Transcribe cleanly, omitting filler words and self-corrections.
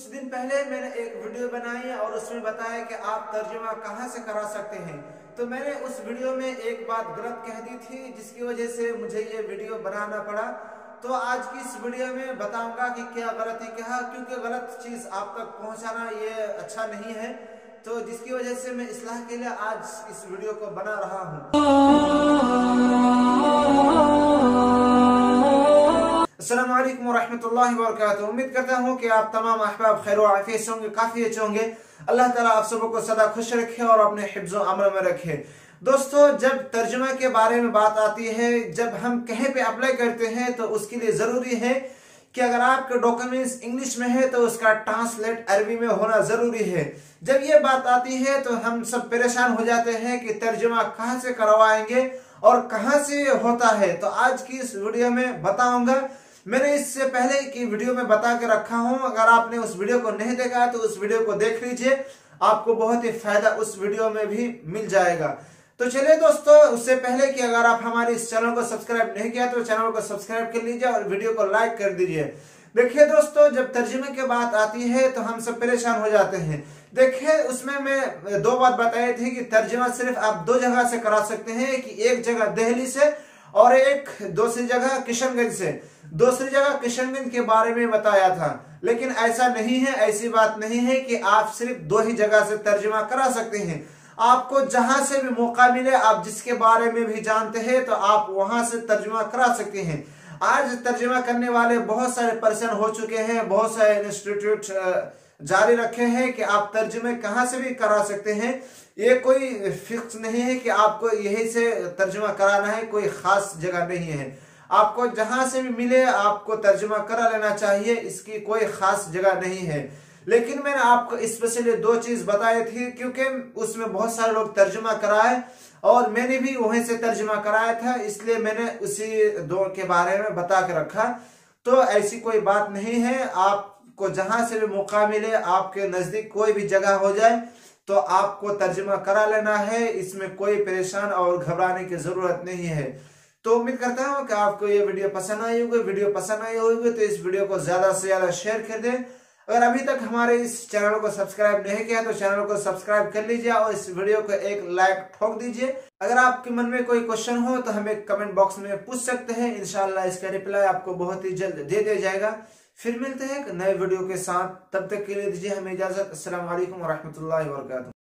कुछ दिन पहले मैंने एक वीडियो बनाई और उसमें बताया कि आप तर्जुमा कहां से करा सकते हैं। तो मैंने उस वीडियो में एक बात गलत कह दी थी, जिसकी वजह से मुझे ये वीडियो बनाना पड़ा। तो आज की इस वीडियो में बताऊंगा कि क्या गलती कहा, क्योंकि गलत चीज आप तक पहुंचाना ये अच्छा नहीं है। तो जिसकी वजह से मैं इस्लाह के लिए आज इस वीडियो को बना रहा हूँ। अस्सलाम वालेकुम वरहमतुल्लाहि वबरकातुहू। उम्मीद करता हूँ कि आप तमाम अहबाब खैर आफियत से होंगे, काफी अच्छे होंगे। अल्लाह ताला आप सबको को सदा खुश रखे और अपने हिफ्ज़ व अमल में रखे। दोस्तों, जब तर्जुमा के बारे में बात आती है, जब हम कहीं पे अप्लाई करते हैं तो उसके लिए जरूरी है कि अगर आपके डॉक्यूमेंट्स इंग्लिश में है तो उसका ट्रांसलेट अरबी में होना जरूरी है। जब ये बात आती है तो हम सब परेशान हो जाते हैं कि तर्जुमा कहाँ से करवाएंगे और कहाँ से होता है। तो आज की इस वीडियो में बताऊंगा। मैंने इससे पहले की वीडियो में बता के रखा हूं, अगर आपने उस वीडियो को नहीं देखा तो उस वीडियो को देख लीजिए, आपको बहुत ही फायदा उस वीडियो में भी मिल जाएगा। तो चलिए दोस्तों, उससे पहले कि अगर आप हमारे इस चैनल को सब्सक्राइब नहीं किया तो चैनल को सब्सक्राइब कर लीजिए और वीडियो को लाइक कर दीजिए। देखिए दोस्तों, जब तर्जुमे की बात आती है तो हम सब परेशान हो जाते हैं। देखिए, उसमें मैं दो बात बताई थी कि तर्जुमा सिर्फ आप दो जगह से करा सकते हैं, कि एक जगह दिल्ली से और एक दूसरी जगह किशनगंज से। दूसरी जगह किशनगंज के बारे में बताया था, लेकिन ऐसा नहीं है, ऐसी बात नहीं है कि आप सिर्फ दो ही जगह से तर्जुमा करा सकते हैं। आपको जहां से भी मौका मिले, आप जिसके बारे में भी जानते हैं तो आप वहां से तर्जुमा करा सकते हैं। आज तर्जुमा करने वाले बहुत सारे पर्सन हो चुके हैं, बहुत सारे इंस्टीट्यूट जारी रखे हैं कि आप तर्जुमे कहां से भी करा सकते हैं। ये कोई फिक्स नहीं है कि आपको यही से तर्जुमा कराना है, कोई खास जगह नहीं है। आपको जहां से भी मिले आपको तर्जुमा करा लेना चाहिए, इसकी कोई खास जगह नहीं है। लेकिन मैंने आपको स्पेशली दो चीज बताई थी, क्योंकि उसमें बहुत सारे लोग तर्जुमा कराए और मैंने भी वहीं से तर्जुमा कराया था, इसलिए मैंने उसी दो के बारे में बता के रखा। तो ऐसी कोई बात नहीं है, आपको जहां से भी मौका मिले, आपके नजदीक कोई भी जगह हो जाए तो आपको तर्जुमा करा लेना है। इसमें कोई परेशान और घबराने की जरूरत नहीं है। तो उम्मीद करता हूँ कि आपको ये वीडियो पसंद आई होगी। वीडियो पसंद आई होगी तो इस वीडियो को ज्यादा से ज्यादा शेयर कर दें। अगर अभी तक हमारे इस चैनल को सब्सक्राइब नहीं किया तो चैनल को सब्सक्राइब कर लीजिए और इस वीडियो को एक लाइक ठोक दीजिए। अगर आपके मन में कोई क्वेश्चन हो तो हमें कमेंट बॉक्स में पूछ सकते हैं, इंशाल्लाह इसका रिप्लाई आपको बहुत ही जल्द दे दिया जाएगा। फिर मिलते हैं एक नए वीडियो के साथ, तब तक के लिए दीजिए हमें इजाजत। अस्सलाम वालेकुम वरहमतुल्लाहि वबरकातुहू।